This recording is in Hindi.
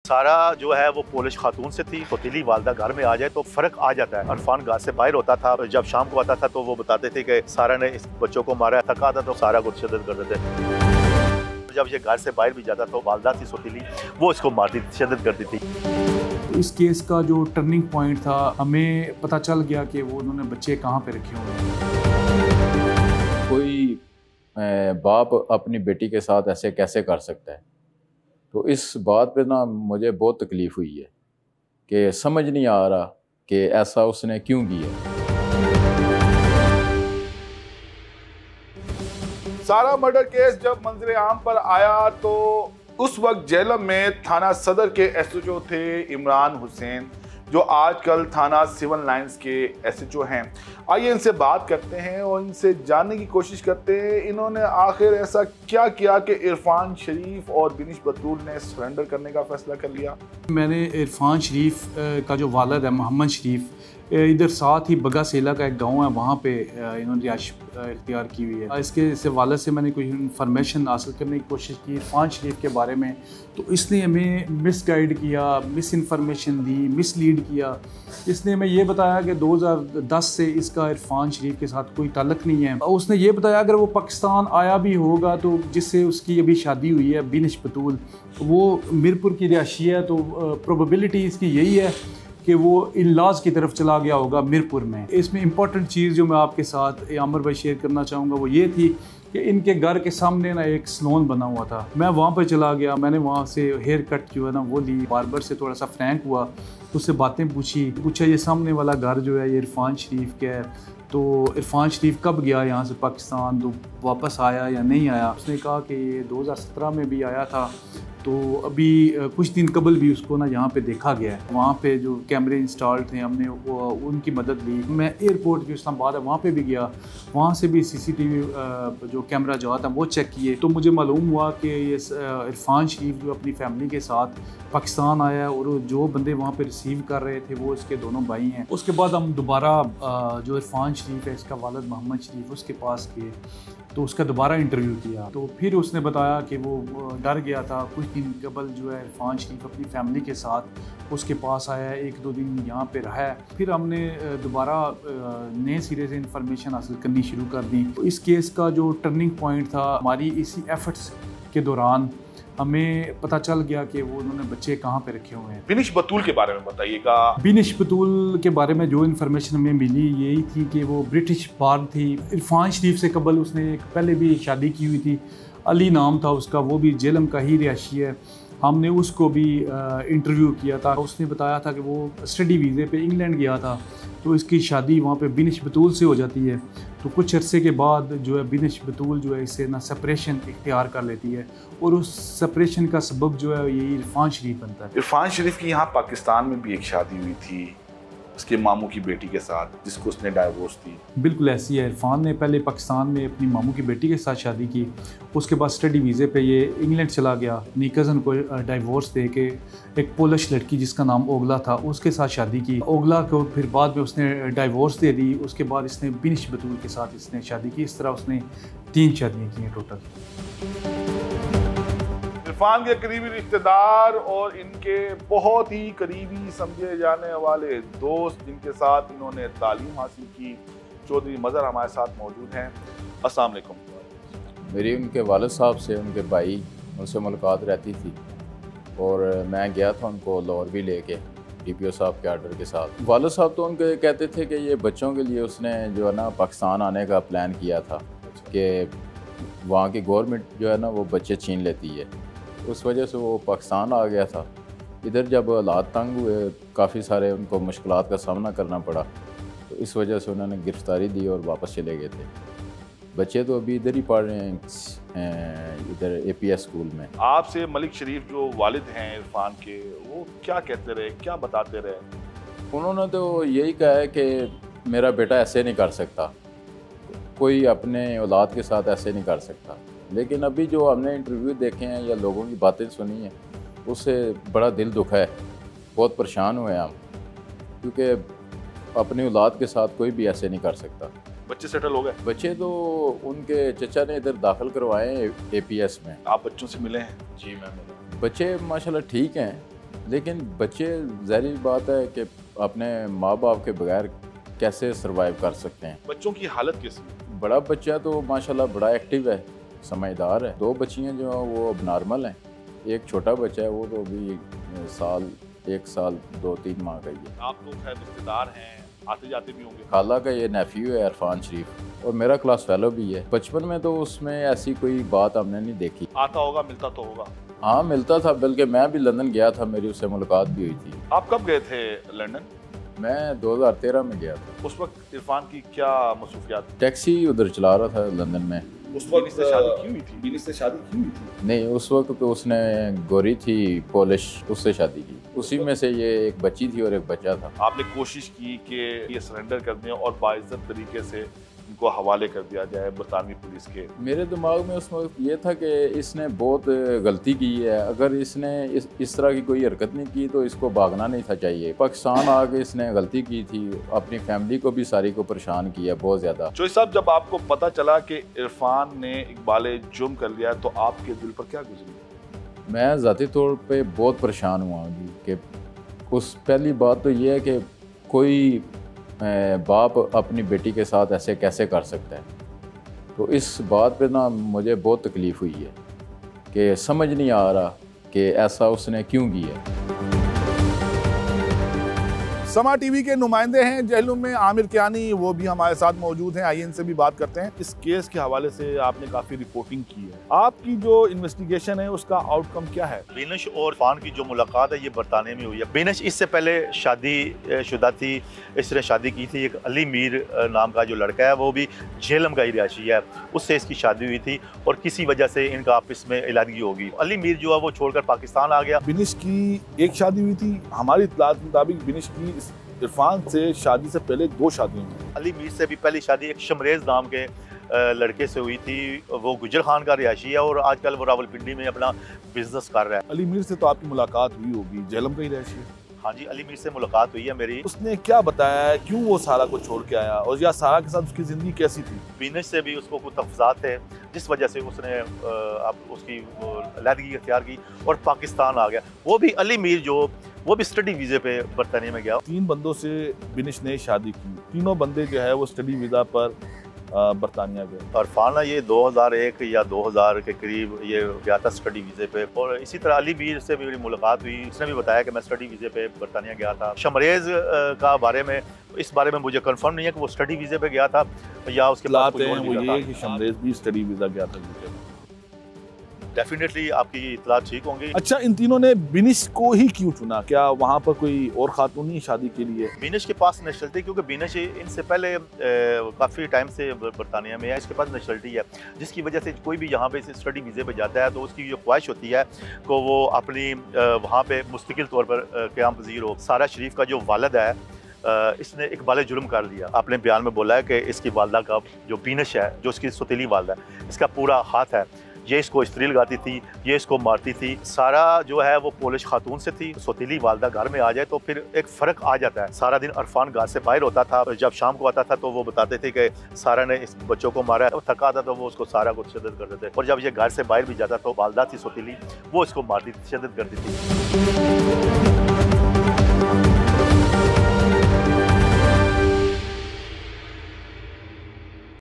सारा जो है वो पोलिश खातून से थी। सौतीली वालदा घर में आ जाए तो फर्क आ जाता है। अरफान घर से बाहर होता था, जब शाम को आता था तो वो बताते थे कि सारा ने इस बच्चों को मारा, थका था तो सारा को तशद्दुद कर देते। जब ये घर से बाहर भी जाता तो वालदा थी सौतीली, वो इसको मारती, तशद्दुद करती थी। इस केस का जो टर्निंग पॉइंट था, हमें पता चल गया कि वो उन्होंने बच्चे कहाँ पे रखे हुए हैं। कोई बाप अपनी बेटी के साथ ऐसे कैसे कर सकता है, तो इस बात पे ना मुझे बहुत तकलीफ़ हुई है कि समझ नहीं आ रहा कि ऐसा उसने क्यों किया। सारा मर्डर केस जब मंजर आम पर आया तो उस वक्त जेलम में थाना सदर के एसएचओ थे इमरान हुसैन, जो आजकल थाना सिविल लाइंस के एसएचओ हैं। आइए इनसे बात करते हैं और इनसे जानने की कोशिश करते हैं इन्होंने आखिर ऐसा क्या किया कि इरफान शरीफ और बिनिश बतूल ने सरेंडर करने का फैसला कर लिया। मैंने इरफान शरीफ का जो वालिद है मोहम्मद शरीफ, इधर साथ ही बगा सेला का एक गांव है, वहाँ पे इन्होंने रिहाइश इख्तियार की हुई है। इसके वालिद से मैंने कोई इन्फॉर्मेशन हासिल करने की कोशिश की इरफान शरीफ के बारे में, तो इसने हमें मिसगाइड किया, मिस इन्फॉर्मेशन दी, मिसलीड किया। इसने हमें ये बताया कि 2010 से इसका इरफान शरीफ के साथ कोई ताल्लुक़ नहीं है। उसने ये बताया अगर वो पाकिस्तान आया भी होगा तो जिससे उसकी अभी शादी हुई है बिनिश बतूल, वो मीरपुर की रिहायशी है, तो प्रोबेबिलिटी इसकी यही है कि वो इन-लॉज़ की तरफ चला गया होगा मीरपुर में। इसमें इम्पॉर्टेंट चीज़ जो मैं आपके साथ आमिर भाई शेयर करना चाहूँगा वो ये थी कि इनके घर के सामने ना एक सैलून बना हुआ था। मैं वहाँ पर चला गया, मैंने वहाँ से हेयर कट जो है ना वो ली, बार्बर से थोड़ा सा फ्रैंक हुआ, उससे बातें पूछा ये सामने वाला घर जो है ये इरफान शरीफ का है, तो इरफान शरीफ कब गया यहाँ से पाकिस्तान, तो वापस आया या नहीं आया। उसने कहा कि ये 2017 में भी आया था, तो अभी कुछ दिन कबल भी उसको ना यहाँ पे देखा गया है। वहाँ पे जो कैमरे इंस्टॉल थे हमने उनकी मदद ली। मैं एयरपोर्ट जो इस्लामाबाद है वहाँ पे भी गया, वहाँ से भी सीसीटीवी जो कैमरा जो था वो चेक किए, तो मुझे मालूम हुआ कि ये इरफान शरीफ जो अपनी फैमिली के साथ पाकिस्तान आया है और जो बंदे वहाँ पे रिसीव कर रहे थे वो इसके दोनों भाई हैं। उसके बाद हम दोबारा जो इरफान शरीफ है इसका वालिद मोहम्मद शरीफ, उसके पास गए तो उसका दोबारा इंटरव्यू किया, तो फिर उसने बताया कि वो डर गया था। कुछ दिन कबल जो है इरफान शरीफ अपनी फैमिली के साथ उसके पास आया है, 1-2 दिन यहाँ पे रहा है। फिर हमने दोबारा नए सिरे से इंफॉर्मेशन हासिल करनी शुरू कर दी। तो इस केस का जो टर्निंग पॉइंट था, हमारी इसी एफर्ट्स के दौरान हमें पता चल गया कि वो उन्होंने बच्चे कहाँ पे रखे हुए हैं। बिनिश बतूल के बारे में बताइएगा। बिनिश बतूल के बारे में जो इन्फॉर्मेशन हमें मिली यही थी कि वो ब्रिटिश बार्न थी। इरफान शरीफ से कबल उसने एक पहले भी शादी की हुई थी, अली नाम था उसका, वो भी जेलम का ही रिहायशी है। हमने उसको भी इंटरव्यू किया था, उसने बताया था कि वो स्टडी वीज़े पे इंग्लैंड गया था, तो इसकी शादी वहाँ पे बिनिश बतूल से हो जाती है। तो कुछ अरसे के बाद जो है बिनिश बतूल जो है इससे ना सेपरेशन इख्तियार कर लेती है, और उस सेपरेशन का सबब जो है ये इरफान शरीफ बनता है। इरफान शरीफ की यहाँ पाकिस्तान में भी एक शादी हुई थी उसके मामू की बेटी के साथ, जिसको उसने डाइवोर्स दी। बिल्कुल ऐसी है। इरफान ने पहले पाकिस्तान में अपनी मामू की बेटी के साथ शादी की, उसके बाद स्टडी वीज़े पे ये इंग्लैंड चला गया, अपनी कज़न को डाइवोर्स दे के एक पोलिश लड़की जिसका नाम ओगला था उसके साथ शादी की। ओगला को फिर बाद में उसने डाइवोर्स दे दी। उसके बाद इसने बिनिश बतूल के साथ इसने शादी की। इस तरह उसने 3 शादियाँ की हैं टोटल। इरफान के करीबी रिश्तेदार और इनके बहुत ही करीबी समझे जाने वाले दोस्त जिनके साथ इन्होंने तालीम हासिल की, चौधरी मज़हर हमारे साथ मौजूद हैं। अस्सलाम वालेकुम। मेरी उनके वालिद साहब से, उनके भाई, उनसे मुलाकात रहती थी और मैं गया था उनको लाहौर भी लेके DPO साहब के आर्डर के साथ। वालिद साहब तो उनके कहते थे कि ये बच्चों के लिए उसने जो है ना पाकिस्तान आने का प्लान किया था कि वहाँ की गवर्नमेंट जो है ना वो बच्चे छीन लेती है, उस वजह से वो पाकिस्तान आ गया था। इधर जब हालात तंग हुए, काफ़ी सारे उनको मुश्किलात का सामना करना पड़ा, तो इस वजह से उन्होंने गिरफ़्तारी दी और वापस चले गए थे। बच्चे तो अभी इधर ही पढ़ रहे हैं, इधर APS स्कूल में। आपसे मलिक शरीफ जो वालिद हैं इरफान के, वो क्या कहते रहे, क्या बताते रहे? उन्होंने तो यही कहा है कि मेरा बेटा ऐसे नहीं कर सकता, कोई अपने औलाद के साथ ऐसे नहीं कर सकता। लेकिन अभी जो हमने इंटरव्यू देखे हैं या लोगों की बातें सुनी हैं, उससे बड़ा दिल दुखा है, बहुत परेशान हुए हम, क्योंकि अपनी औलाद के साथ कोई भी ऐसे नहीं कर सकता। बच्चे सेटल हो गए? बच्चे तो उनके चचा ने इधर दाखिल करवाए हैं APS में। आप बच्चों से मिले हैं? जी मैं मिला। बच्चे माशाल्लाह ठीक हैं, लेकिन बच्चे ज़ाहिर बात है कि अपने माँ बाप के बगैर कैसे सरवाइव कर सकते हैं। बच्चों की हालत कैसी है? बड़ा बच्चा तो माशाल्लाह बड़ा एक्टिव है, समझदार है। 2 बच्चियाँ जो हैं वो अब नॉर्मल हैं। एक छोटा बच्चा है, वो तो अभी 1 साल 2-3 माह का ही है। आप तो खैर रिश्तेदार हैं, आते जाते भी होंगे। खाला का ये नेफ्यू है इरफान शरीफ, और मेरा क्लास फेलो भी है। बचपन में तो उसमें ऐसी कोई बात हमने नहीं देखी। आता होगा, मिलता तो होगा। हाँ मिलता था, बल्कि मैं भी लंदन गया था, मेरी उससे मुलाकात भी हुई थी। आप कब गए थे लंदन? मैं 2013 में गया था। उस वक्त इरफान की क्या मसरूफियात? टैक्सी उधर चला रहा था लंदन में। उस वक्त इससे शादी की हुई थी? बिनिश से शादी की हुई थी? नहीं, उस वक्त तो उसने गोरी थी पोलिश, उससे शादी की। उसी में से ये एक बच्ची थी और एक बच्चा था। आपने कोशिश की कि ये सरेंडर कर दें और बाइज्जत तरीके से इनको हवाले कर दिया जाए बरतानवी पुलिस के? मेरे दिमाग में उस वक्त ये था कि इसने बहुत गलती की है। अगर इसने इस तरह की कोई हरकत नहीं की तो इसको भागना नहीं था चाहिए। पाकिस्तान आके इसने गलती की थी, अपनी फैमिली को भी सारी को परेशान किया बहुत ज़्यादा। चोई साहब, जब आपको पता चला कि इरफान ने इकबाल जुर्म कर लिया तो आपके दिल पर क्या गुजरी? मैं ज़ाती तौर पे बहुत परेशान हुआ कि पहली बात तो ये है कि कोई बाप अपनी बेटी के साथ ऐसे कैसे कर सकता है। तो इस बात पे ना मुझे बहुत तकलीफ़ हुई है कि समझ नहीं आ रहा कि ऐसा उसने क्यों किया। समा टीवी के नुमाइंदे हैं जहलुम में आमिर कियानी, वो भी हमारे साथ मौजूद हैं। आइए इनसे भी बात करते हैं। इस केस के हवाले से आपने काफ़ी रिपोर्टिंग की है, आपकी जो इन्वेस्टिगेशन है उसका आउटकम क्या है? बिनिश और इरफान की जो मुलाकात है ये बरतानिया में हुई है। बिनिश इससे पहले शादी शुदा थी, इसने शादी की थी। एक अली मीर नाम का जो लड़का है वो भी झेलम का ही रिहायशी है, उससे इसकी शादी हुई थी और किसी वजह से इनका आपस में इलादगी होगी। अली मीर जो है वो छोड़कर पाकिस्तान आ गया। बिनिश की एक शादी हुई थी, हमारी इत्तलात के मुताबिक बिनिश की इरफान से शादी से पहले 2 शादियां हुई। अली मीर से भी पहली शादी एक शमरेज नाम के लड़के से हुई थी। वो गुजर खान का रिहायशी है और आजकल वो रावलपिंडी में अपना बिजनेस कर रहा है। अली मीर से तो आपकी मुलाकात हुई होगी, झेलम का ही रिहायशी है? हाँ जी, अली मीर से मुलाकात हुई है मेरी। उसने क्या बताया है, क्यों वो सारा को छोड़ के आया और या सारा के साथ उसकी ज़िंदगी कैसी थी? बिनिश से भी उसको कुछ तफजात थे जिस वजह से उसने अब उसकी अलहदगी इख्तियार की और पाकिस्तान आ गया। वो भी अली मीर जो वो भी स्टडी वीज़े पे बरतानिया में गया। 3 बंदों से बिनिश ने शादी की, तीनों बंदे जो है वो स्टडी वीज़ा पर बरतानिया गए। और फाना ये 2001 या 2000 के करीब ये गया था स्टडी वीज़े पे। और इसी तरह अली मीर से भी मेरी मुलाकात हुई, उसने भी बताया कि मैं स्टडी वीज़े पे बरतानिया गया था। शमरेज का बारे में इस बारे में मुझे कंफर्म नहीं है कि वो स्टडी वीज़े पे गया था या उसके बाद कोई और वो वीज़ा ये था। कि शमरेज भी स्टडी वीज़ा गया था यूके। डेफिनेटली आपकी इतला ठीक होंगी। अच्छा, इन तीनों ने बिनिश को ही क्यों चुना? क्या वहाँ पर कोई और खातून नहीं शादी के लिए? बिनिश के पास नेशनलिटी, क्योंकि बिनिश इनसे पहले काफ़ी टाइम से बरतानिया में है, इसके पास नेशनलिटी है, जिसकी वजह से कोई भी यहाँ पे स्टडी वीज़े पे जाता है तो उसकी जो ख्वाहिश होती है कि वो अपनी वहाँ पे मुस्तकिल तौर पर क़याम पज़ीर हो। सारा शरीफ का जो वालिद है इसने इकबाल जुर्म कर लिया। आपने बयान में बोला है कि इसकी वालदा का जो बिनिश है, जो इसकी सौतेली वालदा है, इसका पूरा हाथ है, ये इसको स्त्री लगाती थी, ये इसको मारती थी। सारा जो है वो पोलिश खातून से थी। सौतेली वालदा घर में आ जाए तो फिर एक फ़र्क आ जाता है। सारा दिन इरफान घर से बाहर होता था, जब शाम को आता था तो वो बताते थे कि सारा ने इस बच्चों को मारा है। तो थका था तो वो उसको सारा को तशद्दुद करते थे और जब ये घर से बाहर भी जाता तो वालदा थी सौतेली, वो इसको मारती थी, तशद्दुद करती थी।